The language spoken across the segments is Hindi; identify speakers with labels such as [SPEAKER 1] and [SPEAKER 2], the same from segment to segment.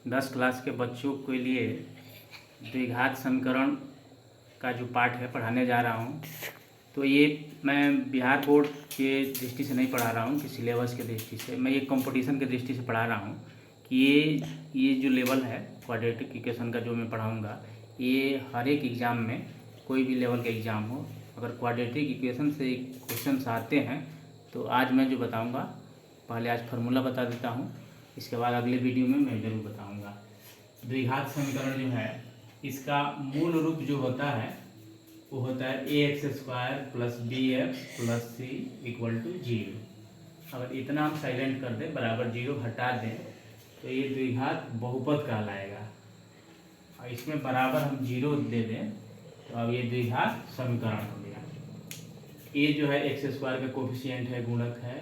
[SPEAKER 1] 10 क्लास के बच्चों के लिए द्विघात समीकरण का जो पाठ है पढ़ाने जा रहा हूँ। तो ये मैं बिहार बोर्ड के दृष्टि से नहीं पढ़ा रहा हूँ कि सिलेबस के दृष्टि से, मैं ये कंपटीशन के दृष्टि से पढ़ा रहा हूँ कि ये जो लेवल है क्वाड्रेटिक इक्वेशन का जो मैं पढ़ाऊँगा, ये हर एक एग्ज़ाम में, कोई भी लेवल का एग्ज़ाम हो, अगर क्वाड्रेटिक इक्वेशन से क्वेश्चन आते हैं तो आज मैं जो बताऊँगा, पहले आज फार्मूला बता देता हूँ, इसके बाद अगले वीडियो में मैं ज़रूर बताऊँगा। द्विघात समीकरण जो है इसका मूल रूप जो होता है वो होता है ax² plus bx plus c equal to 0। अगर इतना हम साइलेंट कर दें, बराबर 0 हटा दें, तो ये द्विघात बहुपद कहलाएगा। और इसमें बराबर हम 0 दे दें तो अब ये द्विघात समीकरण हो गया। a जो है x² का कोफिशिएंट है, गुणक है,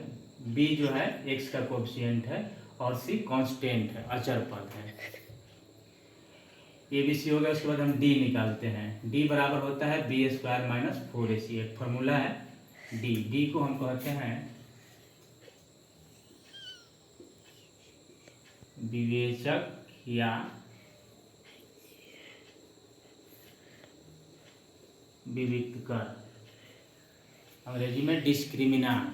[SPEAKER 1] b जो है x का कोफिशिएंट है और c कांस्टेंट है, अचर पद है। ए बी सी हो गया। उसके बाद हम डी निकालते हैं। डी बराबर होता है b² माइनस 4ac, एक फॉर्मूला है डी। डी को हम कहते हैं विवेचक या विविक्तकर, अंग्रेजी में डिस्क्रिमिनांट।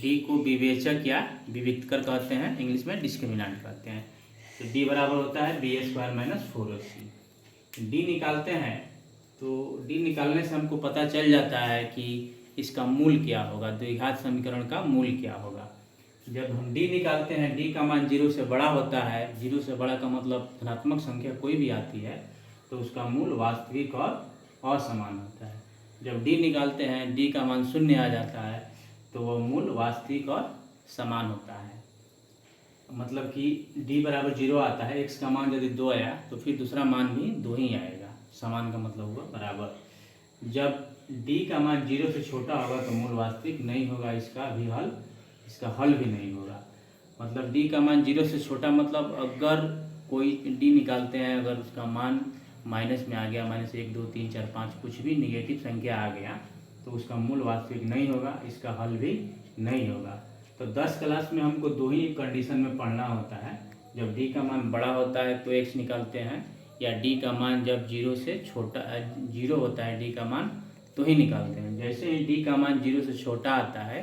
[SPEAKER 1] डी को विवेचक या विविक्तकर कहते हैं, इंग्लिश में डिस्क्रिमिनांट कहते हैं। तो d बराबर होता है b² माइनस 4ac। डी निकालते हैं तो डी निकालने से हमको पता चल जाता है कि इसका मूल क्या होगा, द्विघात समीकरण का मूल क्या होगा। जब हम डी निकालते हैं, डी का मान 0 से बड़ा होता है। 0 से बड़ा का मतलब धनात्मक संख्या कोई भी आती है तो उसका मूल वास्तविक और असमान होता है। जब डी निकालते हैं, डी का मान 0 आ जाता है तो वह मूल वास्तविक और समान होता है। मतलब कि d बराबर 0 आता है, x का मान यदि 2 आया तो फिर दूसरा मान भी 2 ही आएगा। समान का मतलब हुआ बराबर। जब d का मान 0 से छोटा होगा तो मूल वास्तविक नहीं होगा, इसका हल भी नहीं होगा। मतलब d का मान 0 से छोटा मतलब अगर कोई d निकालते हैं, अगर उसका मान माइनस में आ गया, -1 2 3 4 5 कुछ भी निगेटिव संख्या आ गया तो उसका मूल वास्तविक नहीं होगा, इसका हल भी नहीं होगा। तो 10 क्लास में हमको 2 ही कंडीशन में पढ़ना होता है। जब d का मान बड़ा होता है तो x निकालते हैं, या d का मान जब 0 से छोटा 0 होता है d का मान तो ही निकालते हैं। जैसे ही d का मान 0 से छोटा आता है,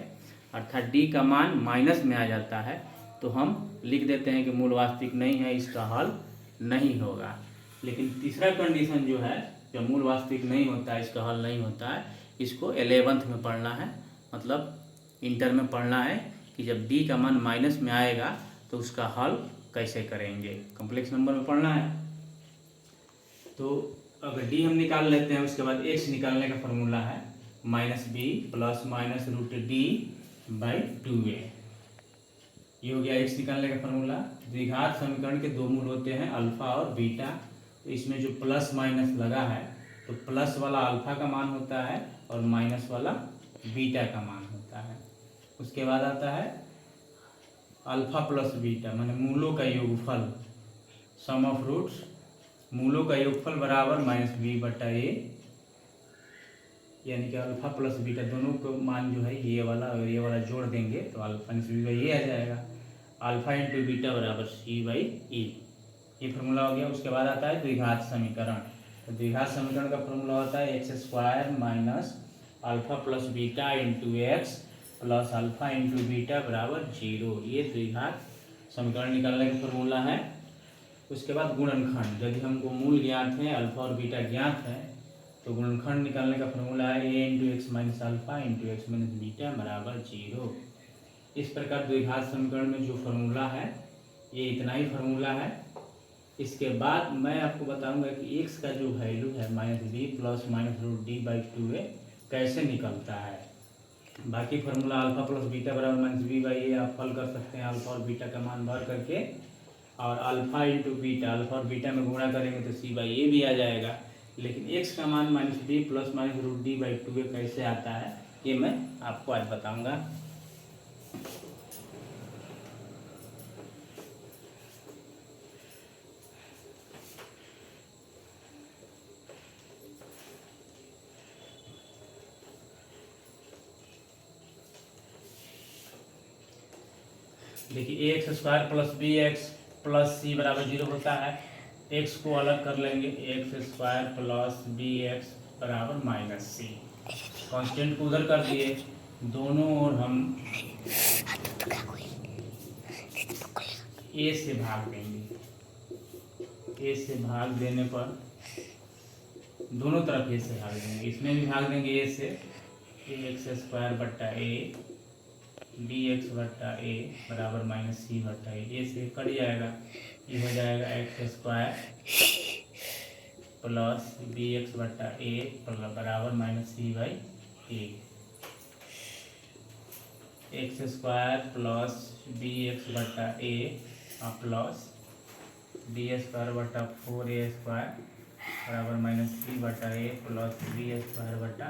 [SPEAKER 1] अर्थात d का मान माइनस में आ जाता है, तो हम लिख देते हैं कि मूल वास्तविक नहीं है, इसका हल नहीं होगा। लेकिन तीसरा कंडीशन जो है, जब मूल वास्तविक नहीं होता है, इसका हल नहीं होता है, इसको 11th में पढ़ना है, मतलब इंटर में पढ़ना है कि जब d का मान माइनस में आएगा तो उसका हल कैसे करेंगे, कॉम्प्लेक्स नंबर में पढ़ना है। तो अगर d हम निकाल लेते हैं, उसके बाद x निकालने का फॉर्मूला है -b प्लस माइनस √d/2a। ये हो गया x निकालने का फॉर्मूला। द्विघात समीकरण के दो मूल होते हैं, अल्फा और बीटा। तो इसमें जो प्लस माइनस लगा है तो प्लस वाला अल्फा का मान होता है और माइनस वाला बीटा का मान होता है। उसके बाद आता है अल्फा प्लस बीटा, माने मूलों का योगफल, सम ऑफ रूट्स। मूलों का योगफल बराबर -b/a, यानी कि अल्फा प्लस बीटा दोनों को मान जो है ये वाला और ये वाला जोड़ देंगे तो अल्फा -b/a आ जाएगा। अल्फा इंटू बीटा बराबर c/e, ये फार्मूला हो गया। उसके बाद आता है द्विघात समीकरण। तो द्विघात समीकरण का फार्मूला होता है x² minus alpha plus beta into x plus alpha into beta बराबर 0। ये द्विघात समीकरण निकालने का फॉर्मूला है। उसके बाद गुणनखंड, यदि हमको मूल ज्ञात है, अल्फा और बीटा ज्ञात है, तो गुणनखंड निकालने का फॉर्मूला है a into x minus alpha into x minus beta बराबर 0। इस प्रकार द्विघात समीकरण में जो फॉर्मूला है ये इतना ही फॉर्मूला है। इसके बाद मैं आपको बताऊंगा कि x का जो वैल्यू है -b प्लस -√d/2a कैसे निकलता है। बाकी फार्मूला अल्फा प्लस बीटा बराबर -b/a आप हल कर सकते हैं, अल्फा और बीटा का मान भर करके, और अल्फा इंटू बीटा, अल्फा और बीटा में गुणा करेंगे तो c/a भी आ जाएगा। लेकिन x का मान -b प्लस -√d/2a कैसे आता है ये मैं आपको आज बताऊंगा। देखिए ax² plus bx plus C बराबर 0 होता है। एक्स को अलग कर लेंगे, x square plus B x बराबर माइनस सी। कॉन्स्टेंट को उधर कर दिए, दोनों ओर हम ए से भाग देंगे। ए से भाग देने पर दोनों तरफ ए से भाग देंगे, इसमें भी भाग देंगे ए से, एक्स स्क्वायर बट्टा ए बी एक्स बट्टा ए बराबर माइनस सी बट्टा ए से कट जाएगा, ये हो जाएगा x square plus B x बट्टा ए बराबर minus c by a. X square plus B x बट्टा ए प्लस बी स्क्वायर बट्टा 4a स्क्वायर बराबर माइनस सी बट्टा ए प्लस बी स्क्वायर बट्टा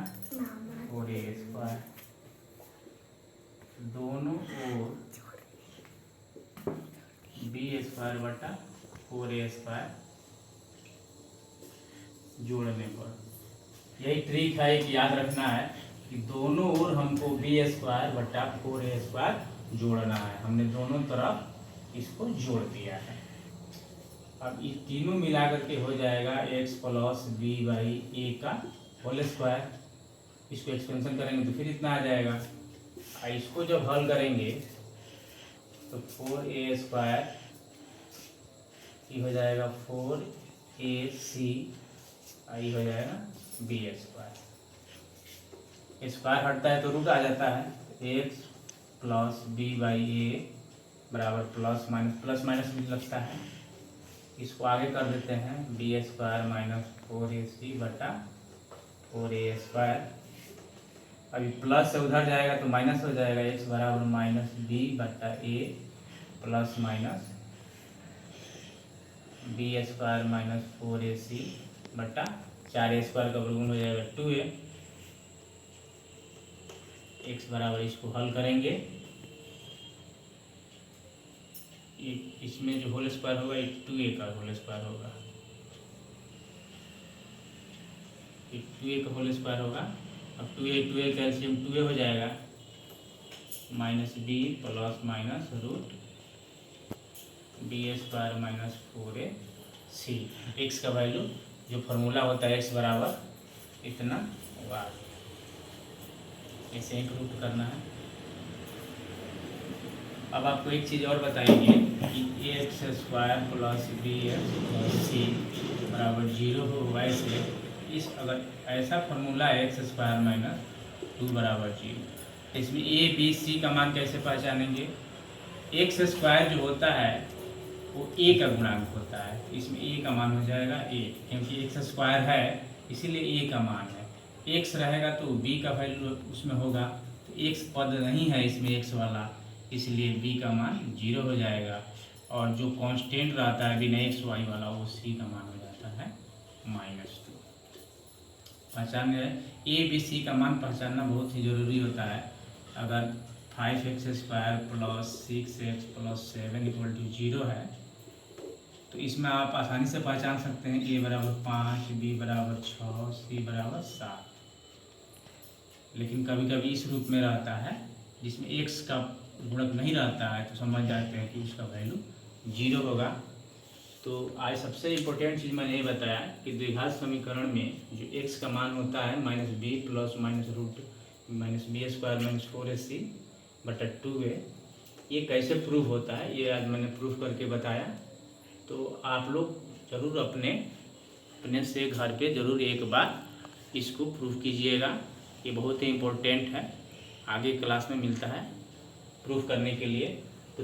[SPEAKER 1] 4a स्क्वायर। दोनों ओर बी स्क्वायर बटा 4a स्क्वायर जोड़ने पर यही ट्रिक है कि याद रखना है कि दोनों ओर हमको बी स्क्वायर बटा 4a स्क्वायर जोड़ना है। हमने दोनों तरफ इसको जोड़ दिया है। अब इस तीनों मिला करके हो जाएगा एक्स प्लस बी बाई ए का होल स्क्वायर। इसको एक्सपेंशन करेंगे तो फिर इतना आ जाएगा। इसको जब हल करेंगे तो 4a स्क्वायर ये हो जाएगा 4ac आई हो जाएगा बी स्क्वायर। स्क्वायर हटता है तो रूट आ जाता है। एक्स प्लस बी बाई ए बराबर प्लस माइनस भी लगता है। इसको आगे कर देते हैं, बी स्क्वायर माइनस 4ac बटा 4a स्क्वायर। अभी प्लस से उधर जाएगा तो माइनस हो जाएगा, एक्स बराबर माइनस बी बटा A plus minus B square minus 4ac बटा 4a स्क्वायर का वर्गमूल हो जाएगा 2a। एक्स बराबर इसको हल करेंगे, इसमें जो होल स्क्वायर होगा 2a का होल स्क्वायर होगा, 2a का होल स्क्वायर होगा। अब 2a कैल्शियम 2a हो जाएगा minus b plus minus root b square minus 4ac। X का वैल्यू जो फार्मूला होता है एक्स बराबर इतना होगा, ऐसे एक रूट करना है। अब आपको एक चीज़ और बताएंगे कि X square plus B X plus C बराबर 0 हो, वैसे इस अगर ऐसा फार्मूला है एक्स स्क्वायर माइनस 2 बराबर 0, इसमें ए बी सी का मान कैसे पहचानेंगे? एक्स स्क्वायर जो होता है वो ए का गुणांक होता है, इसमें ए का मान हो जाएगा ए, क्योंकि एक्स स्क्वायर है इसीलिए ए का मान है। एक्स रहेगा तो बी का वैल्यू उसमें होगा, तो एक्स पद नहीं है इसमें एक्स वाला, इसलिए बी का मान 0 हो जाएगा। और जो कांस्टेंट रहता है बिना एक्स वाई वाला वो सी का मान हो जाता है -2। पहचान गए? ए बी सी का मान पहचानना बहुत ही ज़रूरी होता है। अगर 5x square plus 6x plus 7 = 0 है तो इसमें आप आसानी से पहचान सकते हैं ए बराबर 5, बी बराबर 6, सी बराबर 7। लेकिन कभी कभी इस रूप में रहता है जिसमें एक्स का गुणक नहीं रहता है, तो समझ जाते हैं कि उसका वैल्यू 0 होगा। तो आज सबसे इम्पोर्टेंट चीज़ मैंने ये बताया कि द्विघात समीकरण में जो एक्स का मान होता है -b plus minus root minus B square minus 4ac बटा 2a, ये कैसे प्रूफ होता है ये आज मैंने प्रूफ करके बताया। तो आप लोग ज़रूर अपने से घर पे ज़रूर एक बार इसको प्रूफ कीजिएगा, ये बहुत ही इम्पोर्टेंट है, आगे क्लास में मिलता है प्रूफ करने के लिए। तो